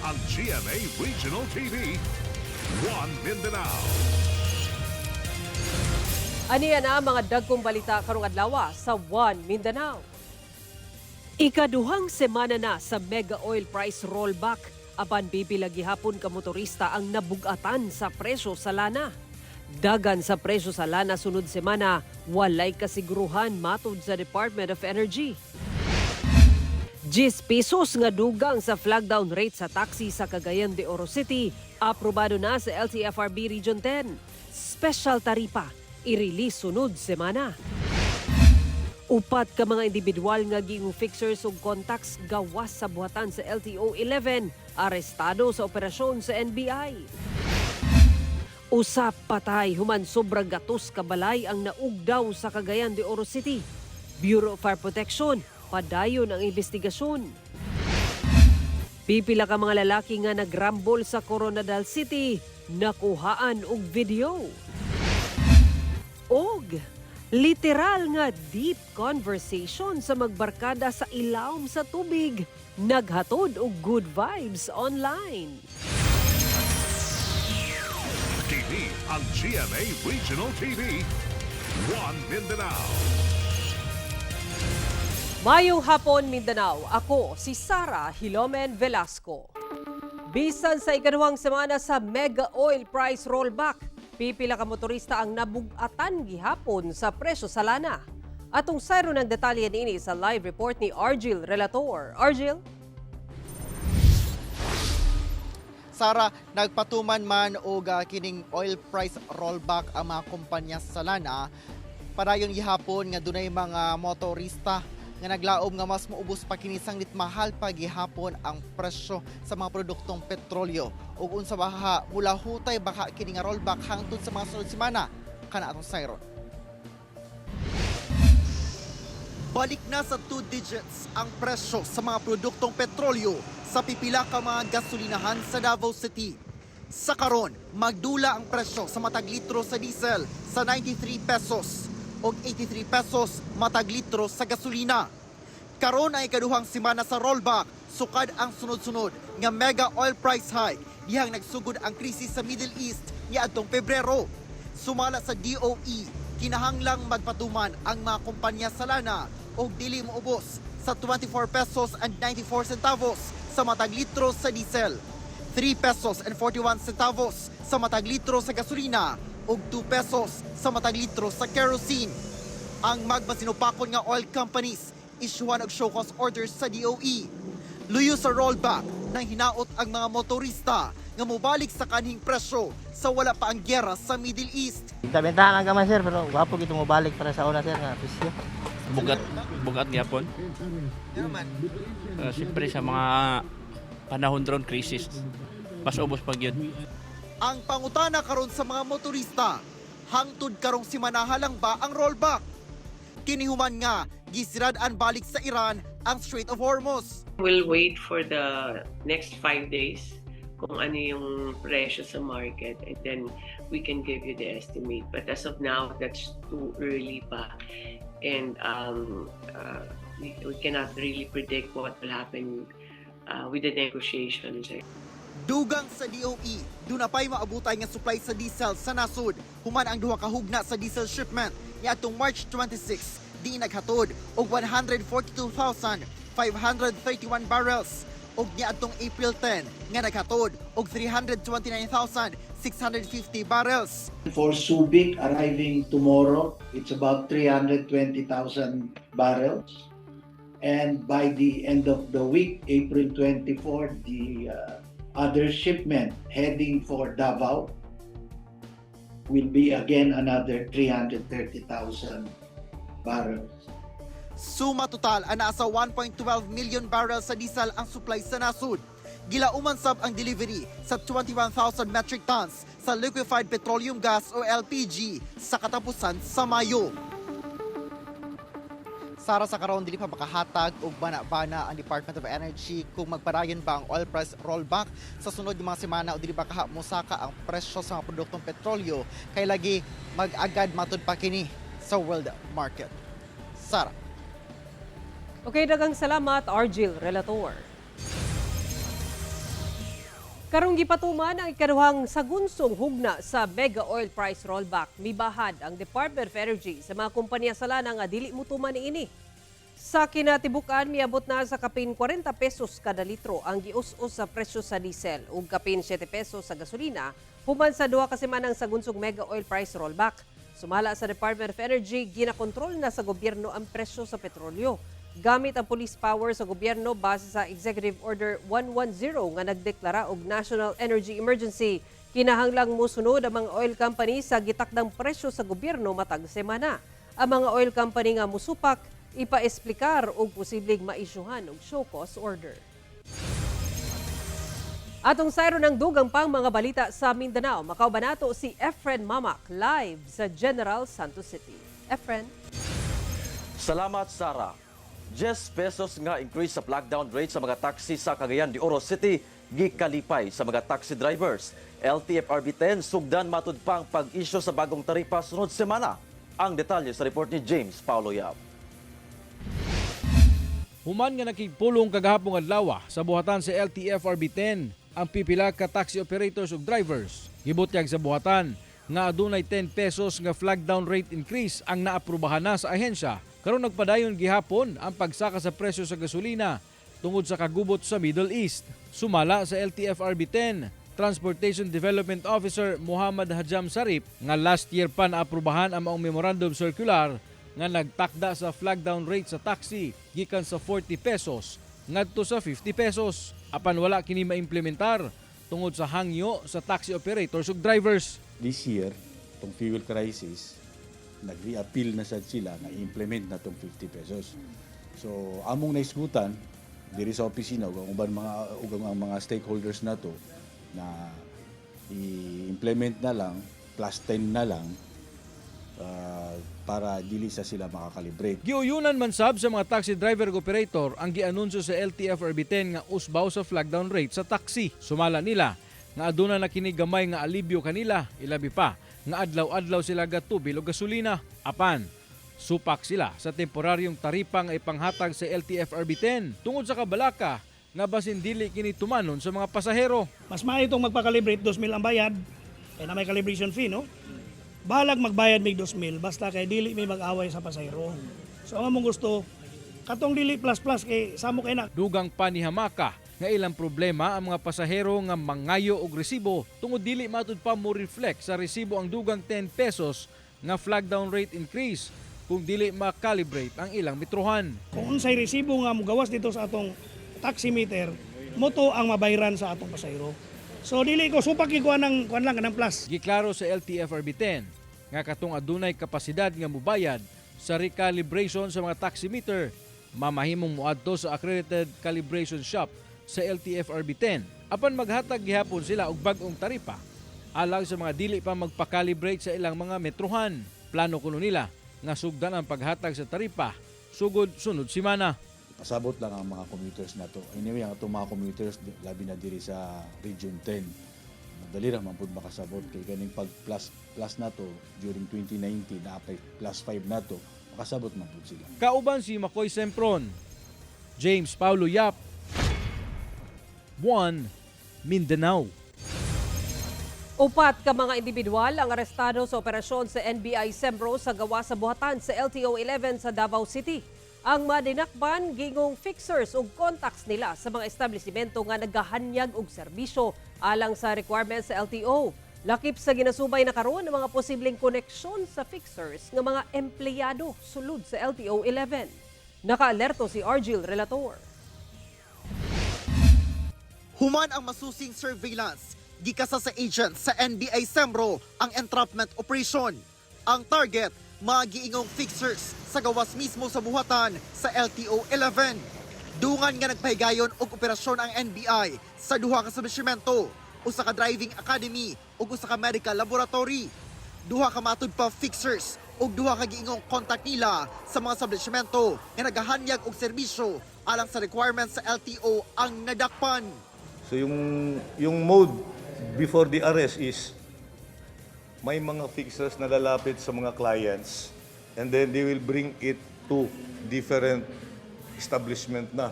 ang GMA Regional TV, One Mindanao. Aniya na mga dagkong balita karong adlaw sa One Mindanao. Ikaduhang semana na sa mega oil price rollback, apan bibilang gihapon ka motorista ang nabugatan sa presyo sa lana. Dagan sa presyo sa lana sunod semana, walay kasiguruhan matud sa Department of Energy. 10 pesos nga dugang sa flag down rate sa taxi sa Cagayan de Oro City, aprobado na sa LTFRB Region 10. Special taripa, i-release sunod semana. Upat ka mga individual nga giing fixers ug contacts gawas sa buhatan sa LTO 11, arestado sa operasyon sa NBI. Usap patay human sobrang gatos ka balay ang naugdaw sa Cagayan de Oro City. Bureau of Fire Protection, padayon ang investigasyon. Pipila ka mga lalaki nga nagrambol sa Coronadal City, nakuhaan og video. Og literal nga deep conversation sa magbarkada sa ilawom sa tubig, naghatod og good vibes online. Kini ang GMA Regional TV, One Mindanao. Mayong hapon, Mindanao. Ako si Sara Hilomen Velasco. Bisan sa ikaduhang semana sa mega oil price rollback, pipila ka motorista ang nabugatan gihapon sa presyo sa lana. Atong sayro ng detalye niini sa live report ni Argil Relator. Argil? Sara, nagpatuman man og kining oil price rollback ang mga kumpanya sa lana. Padayon gihapon nga dunay mga motorista nga naglaom nga mas maubos pa kini sanglit mahal pa gihapon ang presyo sa mga produktong petrolyo. Ug unsa baha mula hutay baka kini nga rollback hangtod sa mga sunod semana kana atong sayron. Balik na sa 2 digits ang presyo sa mga produktong petrolyo sa pipila ka mga gasolinahan sa Davao City. Sa karon, magdula ang presyo sa matag litro sa diesel sa 93 pesos o 83 pesos matag litro sa gasolina. Karon ay ikaduhang semana sa rollback, sukad ang sunod-sunod nga mega oil price hike dihang nagsugod ang krisis sa Middle East niadtong Pebrero. Sumala sa DOE, kinahanglang magpatuman ang mga kumpanya sa lana og dili moubos sa 24 pesos and 94 centavos sa matag litro sa diesel, 3 pesos and 41 centavos sa matag litro sa gasolina ug 2 pesos sa matag litro sa kerosene. Ang magmasinupakon nga oil companies isyuhan og show cause orders sa DOE. Luyo sa rollback nang hinaot ang mga motorista nga mobalik sa kanhing presyo sa wala pa ang gyera sa Middle East. Bentahan lang gaman sir, pero gwapo gito mo balik para sa una sir nga presyo. Bugat gyapon. Siyempre sa mga panahon ron krisis, mas ubos pag yun. Ang pangutana karon sa mga motorista, hangtod karong simanaha lang ba ang rollback? Kinihuman nga, gisirad-an balik sa Iran ang Strait of Hormuz. We'll wait for the next 5 days kung ano yung presyo sa market and then we can give you the estimate. But as of now, that's too early pa. And we cannot really predict what will happen with the negotiations. Dugang sa DOE, doon na pa'y maabutay nga supply sa diesel sa nasud. Human ang duha ka hugna sa diesel shipment niya atong March 26, di naghatod og 142,531 barrels. Og niya atong April 10 nga naghatod og 329,650 barrels. For Subic arriving tomorrow, it's about 320,000 barrels. And by the end of the week, April 24, the other shipment heading for Davao will be again another 330,000 barrels. Suma total ana sa 1.12 million barrels sa diesel ang supply sa nasud. Gilauman sab ang delivery sa 21,000 metric tons sa liquefied petroleum gas o LPG sa katapusan sa Mayo. Sara, sa karon dili pa makahatag og bana-bana ang Department of Energy kung magpadayon ba ang oil price rollback sa sunod nga mga semana o dili ba mosaka ang presyo sa mga produktong petrolyo kay lagi mag-agad matud pa kini sa world market. Sara. Okay, daghang salamat, Argil Relator. Karong gipatuman ang ikaduhang sagunsong hugna sa mega oil price rollback. Mibahad ang Department of Energy sa mga kompanya sa lana nga dili mutuman niini. Sa kinatibukan, miabot na sa kapin 40 pesos kada litro ang gius-us sa presyo sa diesel ug kapin 7 pesos sa gasolina human sa duha ka semanang sagunsong mega oil price rollback. Sumala sa Department of Energy, ginakontrol na sa gobyerno ang presyo sa petrolyo. Gamit ang police power sa gobyerno base sa Executive Order 110 nga nagdeklara og National Energy Emergency. Kinahanglang musunod ang mga oil company sa gitakdang presyo sa gobyerno matag semana. Ang mga oil company nga musupak, ipaesplikar og posibleng maisyuhan og show cause order. Atong sayro ng dugang pang mga balita sa Mindanao, makauban nato si Efren Mamak live sa General Santos City. Efren. Salamat, Sarah. 10 pesos nga increase sa lockdown rate sa mga taxi sa Cagayan de Oro City gikalipay sa mga taxi drivers. LTFRB 10 sugdan matud pang pag-isyu sa bagong taripa sunod semana. Ang detalye sa report ni James Paulo Yap. Human nga nakigpulong kagahapong adlaw sa buhatan sa LTFRB 10 ang pipila ka taxi operators ug drivers. Gibutyag sa buhatan nga adunay 10 pesos nga flag down rate increase ang naaprubahan na sa ahensya. Karon nagpadayon gihapon ang pagsaka sa presyo sa gasolina tungod sa kagubot sa Middle East. Sumala sa LTFRB 10, Transportation Development Officer Muhammad Hajam Sarip nga last year pa naaprubahan ang maong memorandum circular nga nagtakda sa flag down rate sa taxi gikan sa 40 pesos ngadto sa 50 pesos. Apan wala kini maimplementar tungod sa hangyo sa taxi operators ug drivers. This year, itong fuel crisis, nag-re-appeal na sila na i-implement na itong 50 pesos. So, among naisgutan, diri sa opisina, ug ang mga stakeholders na to na i-implement na lang, plus 10 na lang, para dili sa sila makakalibrate. Giuyunan man sab sa mga taxi driver ug operator ang gianunsyo sa LTFRB 10 nga usbaw sa flag down rate sa taxi. Sumala nila nga aduna na kini gamay nga alibyo kanila, ilabi pa nga adlaw-adlaw sila gatubil og gasolina. Apan supak sila sa temporaryong taripa nga ipanghatag sa LTFRB 10 tungod sa kabalaka nga basin dili kini tumanon sa mga pasahero. Mas maayo itong magpa-calibrate 2,000 ang bayad na may calibration fee, no? Balag magbayad mig 2,000 basta kay dili may mag-away sa pasahero. So ang among gusto katong dili plus kay samo kay na. Dugang pa ni Hamaka nga ilang problema ang mga pasahero nga mangayo og resibo tungod dili matud pa mo reflect sa resibo ang dugang 10 pesos nga flag down rate increase kung dili makalibrate ang ilang metrohan. Kung unsay resibo nga mogawas dito sa atong taximeter, moto ang mabayran sa atong pasahero. So dili ko supak ikuan lang kanang plus. Giklaro sa LTFRB 10 nga katong adunay kapasidad nga mobayad sa recalibration sa mga taximeter, mamahimong muadto sa accredited calibration shop sa LTFRB 10. Apan maghatag gihapon sila og bag-ong taripa alang sa mga dili pa magpa-calibrate sa ilang mga metrohan. Plano kuno nila nga sugdan ang paghatag sa taripa sugod sunod semana. Pasabot lang ang mga commuters na to. Anyway, ang itong mga commuters, labi na diri sa Region 10, madali ra man pud makasabot kay kaning pag plus na to during 2019 na plus 5 na to, makasabot man pud sila. Kauban si Makoy Sempron, James Paulo Yap, 1 Mindanao. Upat ka mga individual ang arestado sa operasyon sa NBI Sembro sa gawa sa buhatan sa LTO 11 sa Davao City. Ang madinakban gingong fixers ug contacts nila sa mga establishmento nga nagahanyag og serbisyo alang sa requirements sa LTO. Lakip sa ginasubay na karon ang mga posibleng koneksyon sa fixers nga mga empleyado sulod sa LTO 11. Nakaalerto si Argil Relator. Human ang masusing surveillance, gikasa sa agents sa NBI Sembro ang entrapment operation. Ang target, mga giingong fixers sa gawas mismo sa buhatan sa LTO 11. Dungan nga nagpahigayon og operasyon ang NBI sa duha ka establishmento, usa ka driving academy ug usa ka medical laboratory. Duha ka matud pa fixers ug duha ka giingong contact nila sa mga establishmento nga nagahanyag og serbisyo alang sa requirements sa LTO ang nadakpan. So yung mode before the arrest is may mga fixers na lalapit sa mga clients and then they will bring it to different establishment na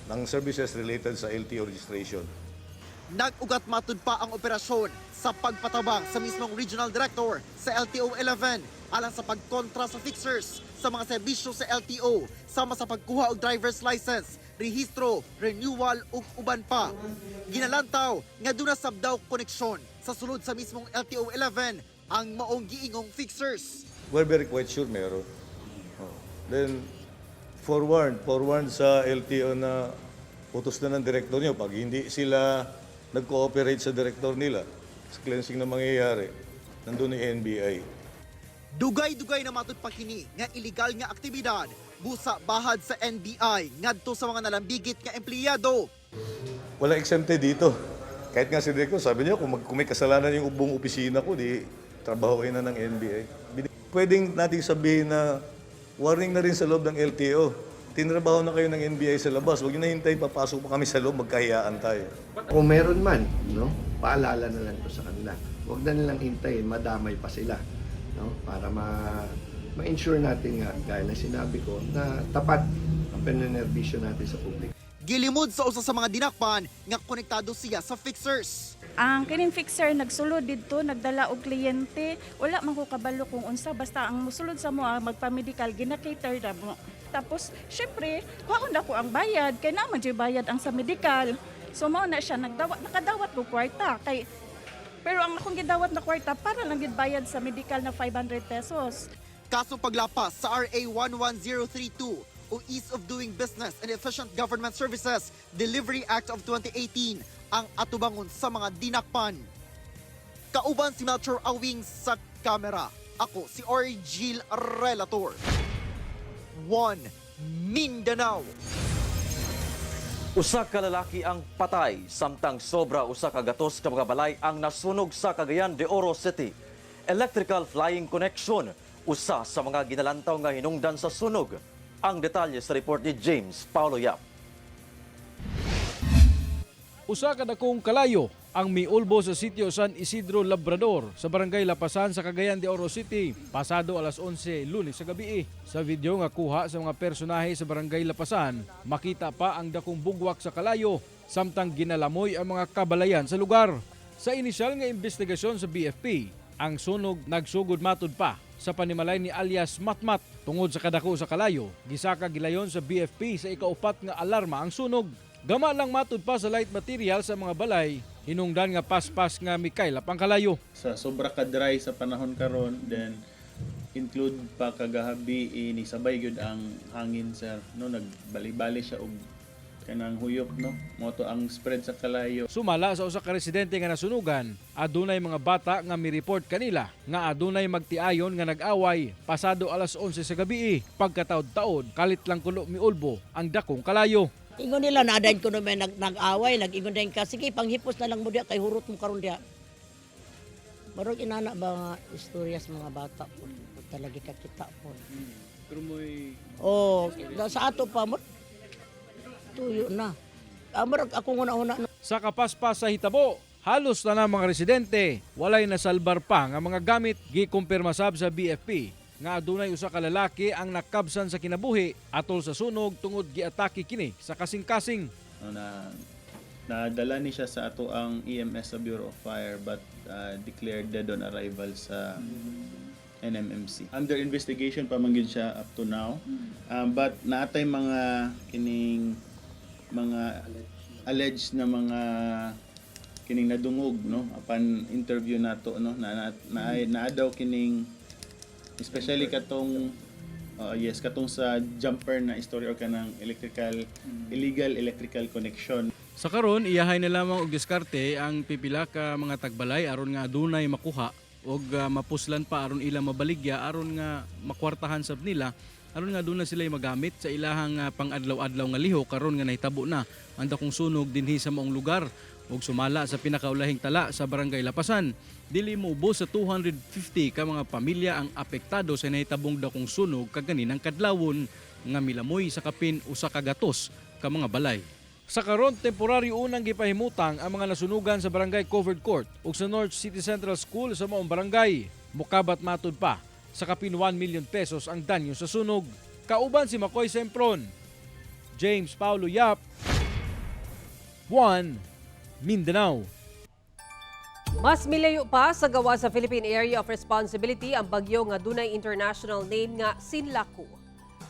ang services related sa LTO registration. Nag-ugat matud pa ang operasyon sa pagpatabang sa mismong regional director sa LTO 11 alang sa pagkontra sa fixers sa mga serbisyo sa LTO sama sa pagkuha og driver's license, rehistro, renewal ug uban pa. Ginalantaw nga duna sabdaw koneksyon sa sulod sa mismong LTO 11 ang maong giingong fixers. We're very quite sure meron. Then, forward sa LTO na utos na ng direktor nyo. Pag hindi sila nag-cooperate sa direktor nila, sa cleansing na mangyayari, nandun yung NBI. Dugay-dugay na matud pa kini nga illegal nga aktibidad busa bahad sa NBI ngadto sa mga nalambigit nga empleyado. Wala exempted dito. Kahit nga si direktor, sabi niya, kung may kasalanan yung buong opisina ko, di trabahoin na ng NBI. Pwedeng natin sabihin na warning na rin sa loob ng LTO. Tinrabaho na kayo ng NBI sa labas. Huwag nyo na hintayin, papasok pa kami sa loob, magkahiyaan tayo. Kung meron man, no, paalala na lang to sa kanila. Huwag na nilang hintayin, madamay pa sila. No, para ma-ensure natin nga, gaya na sinabi ko, na tapat ang panenervisyo natin sa publiko. Gilimod sa usa sa mga dinakpan nga konektado siya sa fixers. Ang kining fixer nagsulod dito, nagdala og kliyente, wala man ko kabalo kung unsa basta ang musulod sa mo magpa-medical gina-cater na mo. Tapos syempre, kuhaon ako ang bayad kay naman jud bayad ang sa medical. So mao na siya nakadawat ko kwarta kay pero ang akong gidawat na kwarta para lang gid bayad sa medical na 500 pesos. Kaso paglapas sa RA 11032 o Ease of Doing Business and Efficient Government Services Delivery Act of 2018 ang atubangon sa mga dinakpan. Kauban si Melchor Awing sa kamera. Ako si Orgil Relator. 1 Mindanao. Usa ka lalaki ang patay, samtang sobra usa ka gatos ka mga balay ang nasunog sa Cagayan de Oro City. Electrical flying connection, usa sa mga ginalantaw nga hinungdan sa sunog. Ang detalye sa report ni James Paulo Yap. Usa ka dakong kalayo ang miulbo sa sitio San Isidro Labrador sa barangay Lapasan sa Cagayan de Oro City pasado alas 11 Lunes sa gabi. Sa video nga kuha sa mga personahe sa barangay Lapasan, makita pa ang dakong bugwak sa kalayo samtang ginalamoy ang mga kabalayan sa lugar. Sa inisyal nga investigasyon sa BFP, ang sunog nagsugod matud pa sa panimalay ni alias Matmat tungod sa kadako sa kalayo. Gisaka gilayon sa BFP sa ikaupat nga alarma ang sunog. Gama lang matud pa sa light material sa mga balay, hinungdan nga paspas nga mikaylap ang kalayo. Sa sobra ka dry sa panahon karon, then include pa kagahabi ini sabay gyud ang hangin sir, no, nagbali-bali siya og kanang huyop, no, moto ang spread sa kalayo. Sumala sa usa ka residente nga nasunugan, adunay mga bata nga mi-report kanila nga adunay magtiayon nga nag-away pasado alas 11 sa gabi. Pagkataod-taod, kalit lang kuno miulbo ang dakong kalayo. Ingon nila na adain ko naman nag-away, nag-ingon din ka, sige panghipos na lang mo diya kay hurot mo karon diya. Marog inana ba nga istorya sa mga bata po, talaga kakita po. Pero mo'y sa ato pa mo tuyo na. Marog ako una-una. Sa kapaspas sa hitabo, halos na mga residente, walay nasalbar pa nga mga gamit. Gikumpirma sab sa BFP nga adunay usa ka lalaki ang nakabsan sa kinabuhi atol sa sunog tungod giatake kini sa kasing-kasing. Nadala ni siya sa ato ang EMS sa Bureau of Fire but declared dead on arrival sa NMMC. Under investigation pa man gyud siya up to now. But naatay mga kining mga alleged na mga kining nadungog, no, upon interview nato, no, na daw kining especially katong katong sa jumper na story or kanang illegal electrical connection. Sa karon iyahay na lamang og diskarte ang pipila ka mga tagbalay aron nga adunay makuha og mapuslan pa aron ila mabaligya aron nga makwartahan sab nila aron nga aduna sila magamit sa ilahang pang-adlaw-adlaw nga liho karon nga nahitabo na ang dakong sunog dinhi sa maong lugar ug sumala sa pinakaulahing tala sa barangay Lapasan. Dili moubos sa 250 ka mga pamilya ang apektado sa nahitabong dakong sunog kaganinang kadlawon nga milamoy sa kapin usa ka gatos ka mga balay. Sa karon temporaryo unang gipahimutang ang mga nasunugan sa barangay Covered Court ug sa North City Central School sa maong barangay. Mukabat matud pa sa kapin 1 million pesos ang danyo sa sunog. Kauban si Makoy Sempron, James Paulo Yap, 1 Mindanao. Mas milayo pa sa gawa sa Philippine Area of Responsibility ang bagyo nga dunay international name nga Sinlaku.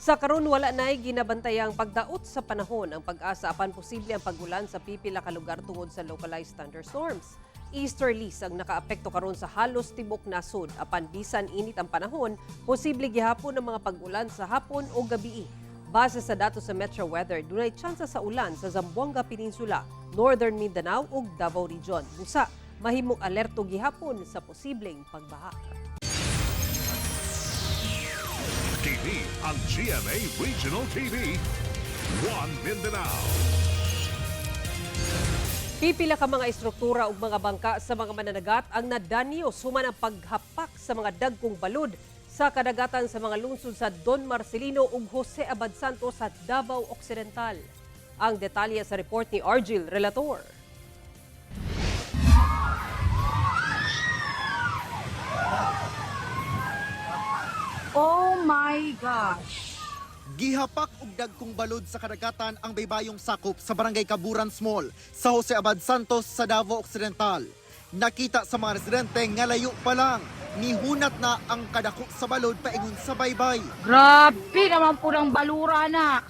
Sa karon wala nay ginabantayang pagdaot sa panahon ang pag-asa apan posible ang pagulan sa pipila ka lugar tungod sa localized thunderstorms. Easterlies ang nakaapekto karon sa halos tibok nasod apan bisan init ang panahon, posible gihapon ang mga pag-ulan sa hapon o gabii. Base sa datos sa Metro Weather, dunay tsansa sa ulan sa Zamboanga Peninsula, Northern Mindanao ug Davao Region. Busa, mahimong alerto gihapon sa posibleng pagbaha. TV ang GMA Regional TV. One Mindanao. Pipila ka mga estruktura ug mga bangka sa mga mananagat ang nadanyo suman ang paghapak sa mga dagkong balod sa kadagatan sa mga lungsod sa Don Marcelino ug Jose Abad Santos sa Davao Occidental. Ang detalye sa report ni Argil Relator. Oh my gosh! Gihapak og dagkong balod sa kadagatan ang baybayong sakop sa Barangay Kaburan Small sa Jose Abad Santos sa Davao Occidental. Nakita sa mga residente nga layo pa lang, nihunat na ang kadako sa balod paingon sa baybay. Grabe naman po ng balura na!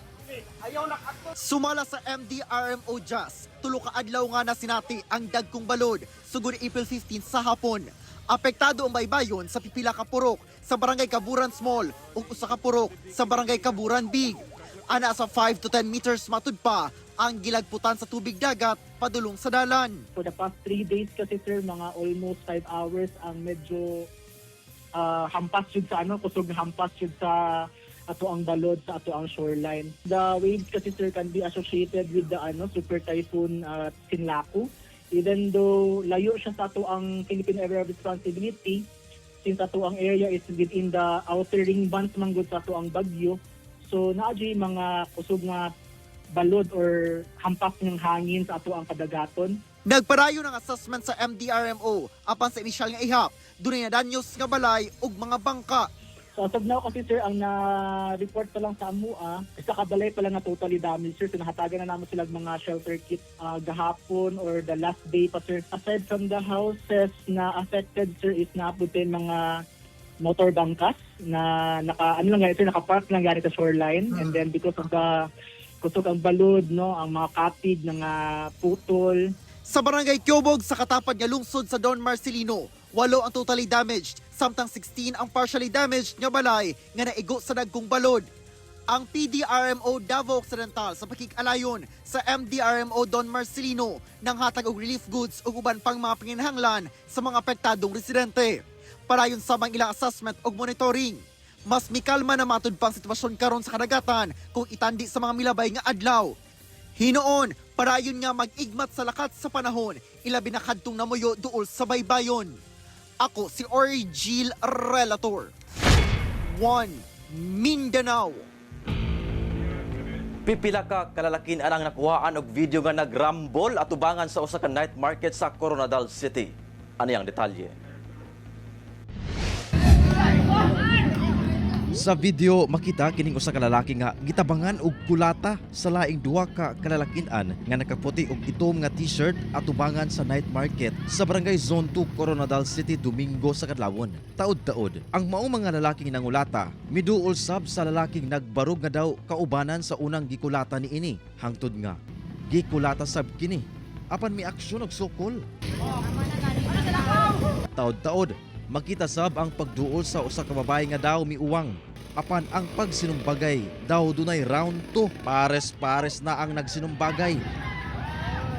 Sumala sa MDRMO JAS, tulo ka adlaw nga na sinati ang dagkong balod sugod April 15 sa hapon. Apektado ang baybayon sa pipila ka purok sa Barangay Kaburan Small ug usa ka purok sa Barangay Kaburan Big. Ana sa 5 to 10 meters matud pa ang gilagputan sa tubig dagat padulong sa dalan. For the past 3 days kasi sir, mga almost 5 hours ang medyo hampas yun sa kusog hampas yun sa ato ang balod sa ato ang shoreline. The waves kasi sir can be associated with the super typhoon Sinlaku. Even though layo siya sa ato ang Philippine Area of Responsibility, since ato ang area is within the outer ring bands manggod sa ato ang bagyo, so naadyo mga kusog nga balod or hampas ng hangin sa ato ang kadagaton. Nagparayo ng assessment sa MDRMO apan sa inisyal nga ihap, dunay na danyos nga balay ug mga bangka. So as of now kasi sir, ang na-report pa lang sa AMUA, isa ka balay pa lang na totally damaged sir. So nahatagan na naman sila mga shelter kit gahapon or the last day pa sir. Aside from the houses na affected sir is naputin mga motor bangkas na naka-park lang gani sa shoreline. And then because of the kusog ang balod, ang mga kapig ng putol. Sa Barangay Kyobog sa katapad nga lungsod sa Don Marcelino, 8 ang totally damaged, samtang 16 ang partially damaged nga balay nga naigo sa dagkong balod. Ang PDRMO Davao Occidental sa pakikalayon sa MDRMO Don Marcelino nang hatag og relief goods ug uban pang mga panginahanglan sa mga apektadong residente. Parayon sa mga ilang assessment ug monitoring. Mas mikalma na matud pang sitwasyon karon sa kadagatan kung itandi sa mga milabay nga adlaw. Hinoon, parayon nga mag-igmat sa lakat sa panahon, ilabi na kadtong namuyo duol sa baybayon. Ako si Argil Relator. One Mindanao. Pipila ka kalalakin anang nakuhaan og video nga nagrambol at ubangan sa usa ka night market sa Coronadal City. Ano yang detalye? Sa video makita kining usa ka lalaki nga gitabangan og kulata sa laing duha ka kalalakin-an nga nakaputi og itom nga t-shirt at ubangan sa night market sa Barangay Zone 2 Coronadal City Domingo sa kadlawon. Taod-taod ang maong mga lalaking nangulata miduol sab sa lalaking nagbarog nga daw kaubanan sa unang gikulata niini. Hangtod nga gikulata sab kini apan may aksyon og sukol. Taod-taod makita sab ang pagduol sa usa ka babae nga daw miuwang. Apan ang pagsinumbagay daw dunay round 2, pares-pares na ang nagsinumbagay.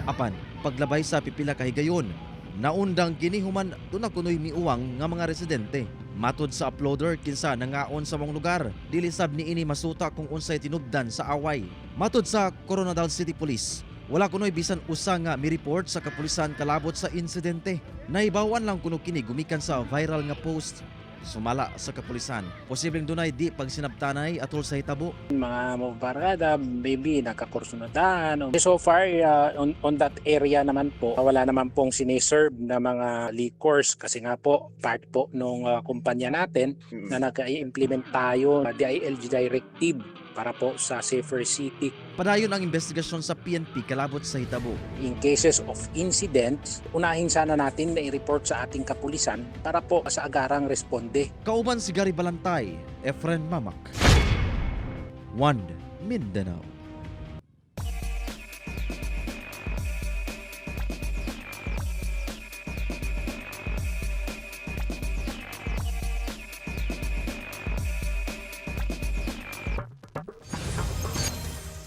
Apan paglabay sa pipila ka higayon, naundang kini human duna kunoy miuwang nga mga residente. Matod sa uploader kinsa nangaon sa mong lugar, dili sab niini masuta kung unsay tinubdan sa away. Matod sa Coronadal City Police, wala kunoy bisan usa nga mi-report sa kapulisan kalabot sa insidente. Naibawan lang kuno kini gumikan sa viral nga post. Sumala sa kapulisan, posibleng dunay di pagsinabtanay atol sa hitabo. Mga mabarkada, maybe nagkakursunadahan. So far, on that area naman po, wala naman pong siniserve na mga liquors kasi nga po, part po nung kumpanya natin na nag-implement tayo DILG Directive para po sa safer city. Padayon ang investigasyon sa PNP kalabot sa hitabo. In cases of incidents, unahin sana natin na i-report sa ating kapulisan para po sa agarang responde. Kauban si Gary Balantay, Efren Mamak. One Mindanao.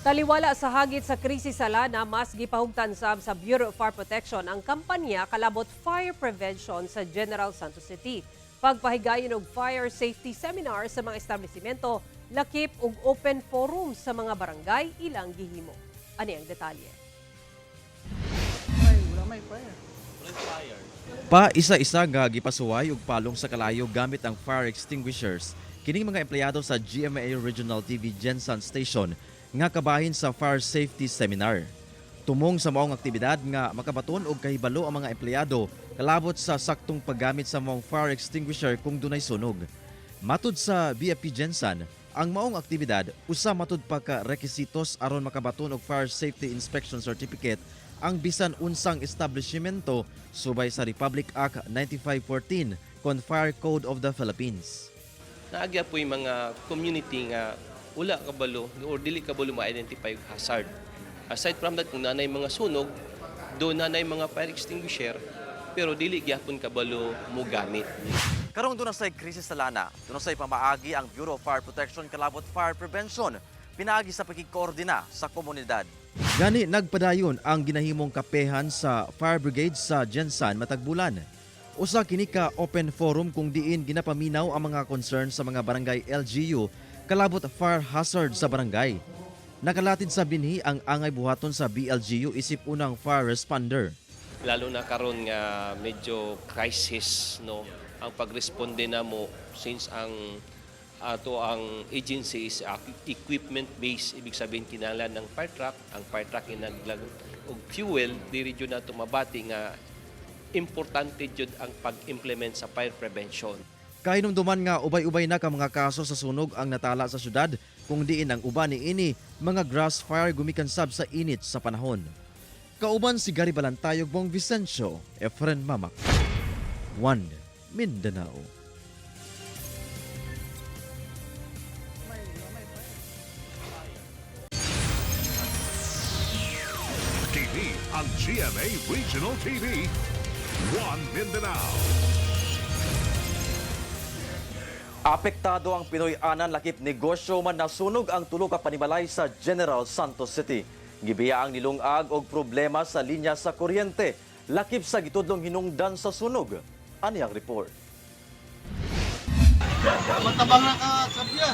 Taliwala sa hagit sa krisis sa lana, mas gipahugtan sab sa Bureau of Fire Protection ang kampanya kalabot fire prevention sa General Santos City. Pagpahigayon og fire safety seminar sa mga establishmento, lakip og open forum sa mga barangay ilang gihimo. Ani ang detalye. Pa isa-isa nga gipasuway og palong sa kalayo gamit ang fire extinguishers kining mga empleyado sa GMA Regional TV Gensan Station nga kabahin sa fire safety seminar. Tumong sa maong aktibidad nga makabaton og kahibalo ang mga empleyado kalabot sa saktong paggamit sa maong fire extinguisher kung dunay sunog. Matud sa BFP Gensan, ang maong aktibidad usa matud pa ka rekisitos aron makabaton og fire safety inspection certificate ang bisan unsang establishmento subay sa Republic Act 9514 kon Fire Code of the Philippines. Naagya po yung mga community nga wala kabalo or dili kabalo ma-identify yung hazard. Aside from that, kung nanay mga sunog, doon nanay mga fire extinguisher, pero dili gyapon kabalo mo gamit. Karong doon sa krisis sa lana, doon sa pamaagi ang Bureau of Fire Protection kalabot fire prevention, pinaagi sa pagkikoordina sa komunidad. Gani nagpadayon ang ginahimong kapehan sa Fire Brigade sa Gensan matag bulan. Usa kini ka open forum kung diin ginapaminaw ang mga concern sa mga barangay LGU kalabot fire hazard sa barangay. Nakalatid sa binhi ang angay buhaton sa BLGU isip unang fire responder. Lalo na karon nga medyo crisis no ang pagresponde namo since ang ato ang agency is equipment based, ibig sabihin kinahanglan ng fire truck, ang fire truck inaglag og fuel diri jud nato mabati nga importante jud ang pag-implement sa fire prevention. Kahinumduman nga ubay-ubay na ka mga kaso sa sunog ang natala sa syudad kung diin ang uban ni ini mga grass fire gumikan sab sa init sa panahon. Kauban si Gary Balantay ug Bong Vicencio, Efren Mamak. One Mindanao. TV ang GMA Regional TV. One Mindanao. Apektado ang Pinoy anan lakip negosyo man nasunog ang tulo ka panimalay sa General Santos City. Gibiya ang nilungag og problema sa linya sa kuryente. Lakip sa gitudlong hinungdan sa sunog. Ani ang report. Matabang na ka, sabya.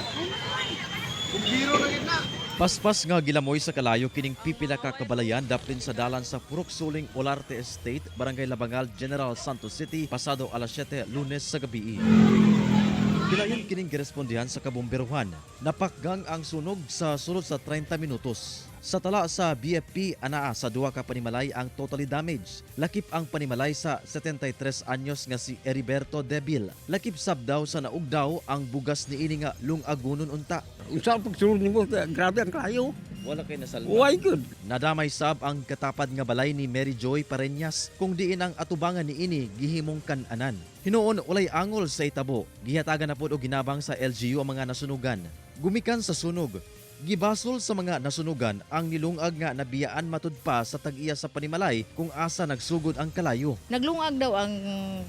Kumbiro na gitna. Paspas nga gilamoy sa kalayo kining pipila ka kabalayan daplin sa dalan sa Purok Suling Olarte Estate, Barangay Labangal, General Santos City, pasado alas 7 Lunes sa gabi. Pilayon kining girespondihan sa kabomberuhan. Napakgang ang sunog sa sulod sa 30 minutos. Sa tala sa BFP, anaa sa duwa ka panimalay ang totally damaged. Lakip ang panimalay sa 73 anyos nga si Heriberto Debil. Lakip sab daw sa naugdaw ang bugas ni ini nga lungagunon unta. Usa pagsulod nimo, grabe ang kayo. Wala kay nasalba. Why good? Nadamay sab ang katapad nga balay ni Mary Joy Pareñas kung diin ang atubangan ni ini gihimong kan-anan. Hinuon ulay angol sa itabo. Gihatagan na pod og ginabang sa LGU ang mga nasunugan. Gumikan sa sunog. Gibasol sa mga nasunugan ang nilungag nga nabiyaan matud pa sa tag-iya sa panimalay kung asa nagsugod ang kalayo. Naglungag daw ang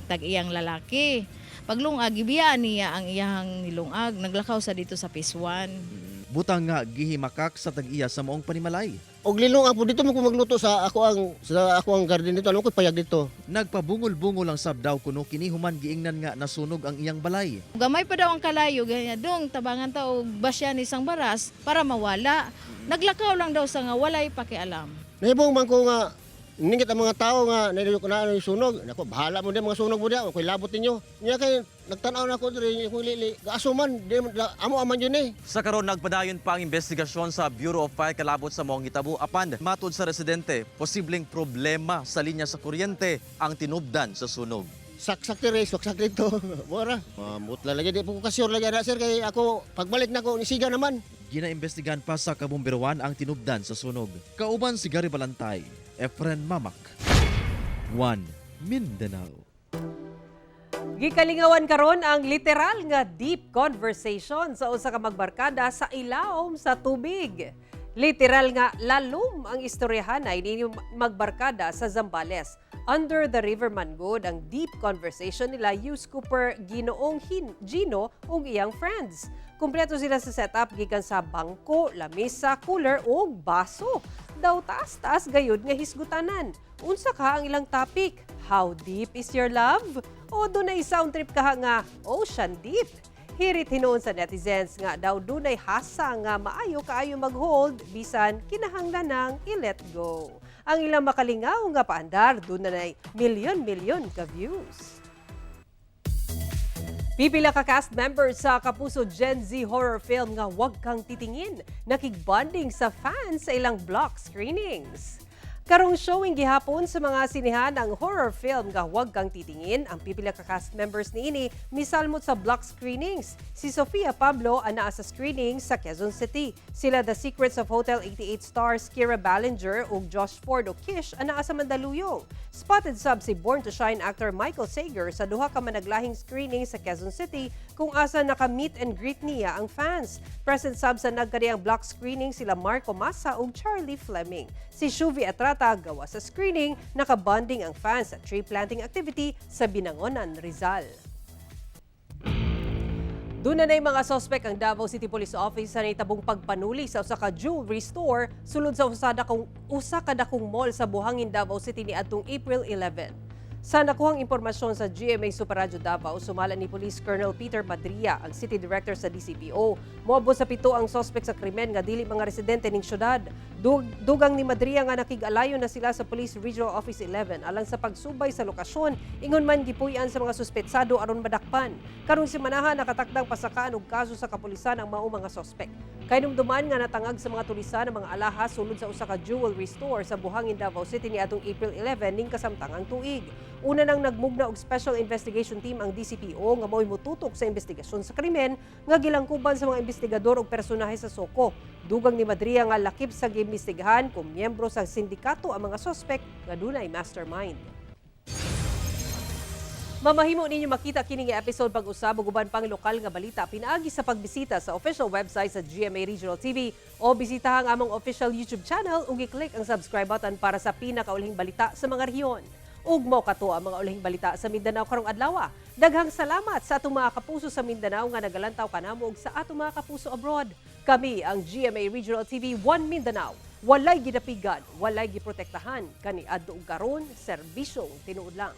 tag-iyang lalaki. Paglungag, gibiyaan niya ang iyang nilungag. Naglakaw sa dito sa Phase 1. Butang nga gihimakak sa tag-iya sa maong panimalay. Og lilungag po dito mo ko magluto sa ako ang garden dito. Ano ko payag dito? Nagpabungol-bungol ang sabdaw kuno kini human giingnan nga nasunog ang iyang balay. Gamay pa daw ang kalayo, ganyan dong tabangan ta og basya ni isang baras para mawala. Naglakaw lang daw sa nga walay pakialam. Nahibong man ko nga ningit ang mga tao nga nalilok na ano yung sunog. Nako, bahala mo din mga sunog mo diya. Ako'y labot ninyo. Niya kay nagtanaw na ako diri kung lili. Gaasuman, amo aman yun eh. Sa karon nagpadayon pa ang investigasyon sa Bureau of Fire kalabot sa maong hitabo apan matud sa residente, posibleng problema sa linya sa kuryente ang tinubdan sa sunog. Saksak tiri, saksak dito. Mura. Mutla lagi di po ko kasyur lagi na sir kay ako pagbalik na ko nisiga naman. Ginaimbestigahan pa sa kabumberuan ang tinubdan sa sunog. Kauban si Gary Balantay, Efren Mamak. 1 Mindanao. Gikalingawan karon ang literal nga deep conversation sa usa ka magbarkada sa ilawom sa tubig. Literal nga lalom ang istoryahanay ni magbarkada sa Zambales. Under the River Mangod ang deep conversation nila Yus Cooper, Ginoong Gino ug iyang friends. Kumpleto sila sa setup gikan sa bangko, lamesa, cooler ug baso. Daw taas-taas gayud nga hisgutanan. Unsa ka ang ilang topic? How deep is your love? O dunay sound trip ka nga ocean deep? Hirit hinuon sa netizens nga daw dunay hasa nga maayo kaayo mag-hold bisan kinahanglan nang i-let go. Ang ilang makalingaw nga paandar dunay milyon-milyon ka views. Pipila ka cast members sa Kapuso Gen Z horror film nga Wag Kang Titingin nakigbonding sa fans sa ilang block screenings. Karong showing gihapon sa mga sinehan ang horror film nga Wag Kang Titingin, ang pipila ka cast members niini misalmot sa block screenings. Si Sofia Pablo anaa sa screening sa Quezon City. Sila The Secrets of Hotel 88 stars Kira Ballinger ug Josh Ford o Kish anaa sa Mandaluyong. Spotted sub si Born to Shine actor Michael Sager sa duha ka managlahing screening sa Quezon City kung asa naka-meet and greet niya ang fans. Present sub sa nagkadiyang block screening sila Marco Massa ug Charlie Fleming. Si Shuvi Atrata gawa sa screening, nakabonding ang fans sa tree planting activity sa Binangonan, Rizal. Doon na mga sospek ang Davao City Police Office sa naitabong pagpanuli sa usa ka jewelry store sulod sa usa ka dakong mall sa Buhangin, Davao City ni adtong April 11. Sa nakuhang impormasyon sa GMA Super Radio Davao, sumala ni Police Colonel Peter Padria, ang City Director sa DCPO. Moabot sa 7 ang sospek sa krimen nga dili mga residente ning syudad. Dugang ni Madria nga nakig-alayo na sila sa Police Regional Office 11 alang sa pagsubay sa lokasyon, ingon man gipuy-an sa mga suspetsado aron madakpan. Karong semanaha nakatakdang pasakaan og kaso sa kapulisan ang mao mga sospek. Kainumduman nga natangag sa mga tulisan ang mga alahas sulod sa usa ka jewelry store sa Buhangin, Davao City ni atong April 11 ning kasamtangang tuig. Una nang nagmugna og Special Investigation Team ang DCPO nga mao'y mututok sa investigasyon sa krimen nga gilangkuban sa mga investigador ug personahe sa Soko. Dugang ni Madria nga lakip sa giimbestigahan kung miyembro sa sindikato ang mga sospek nga dunay mastermind. Mamahimo ninyo makita kini nga episode pag-usab ug uban pang lokal nga balita pinaagi sa pagbisita sa official website sa GMA Regional TV o bisitahan ang among official YouTube channel ug i-click ang subscribe button para sa pinakaulihing balita sa mga rehiyon. Ug mao kato ang mga ulihing balita sa Mindanao karong adlaw. Daghang salamat sa atong mga kapuso sa Mindanao nga nagalantaw kanamo ug sa atong mga kapuso abroad. Kami ang GMA Regional TV 1 Mindanao. Walay gidapigan, walay giprotektahan kani adto ug karon serbisyong tinuod lang.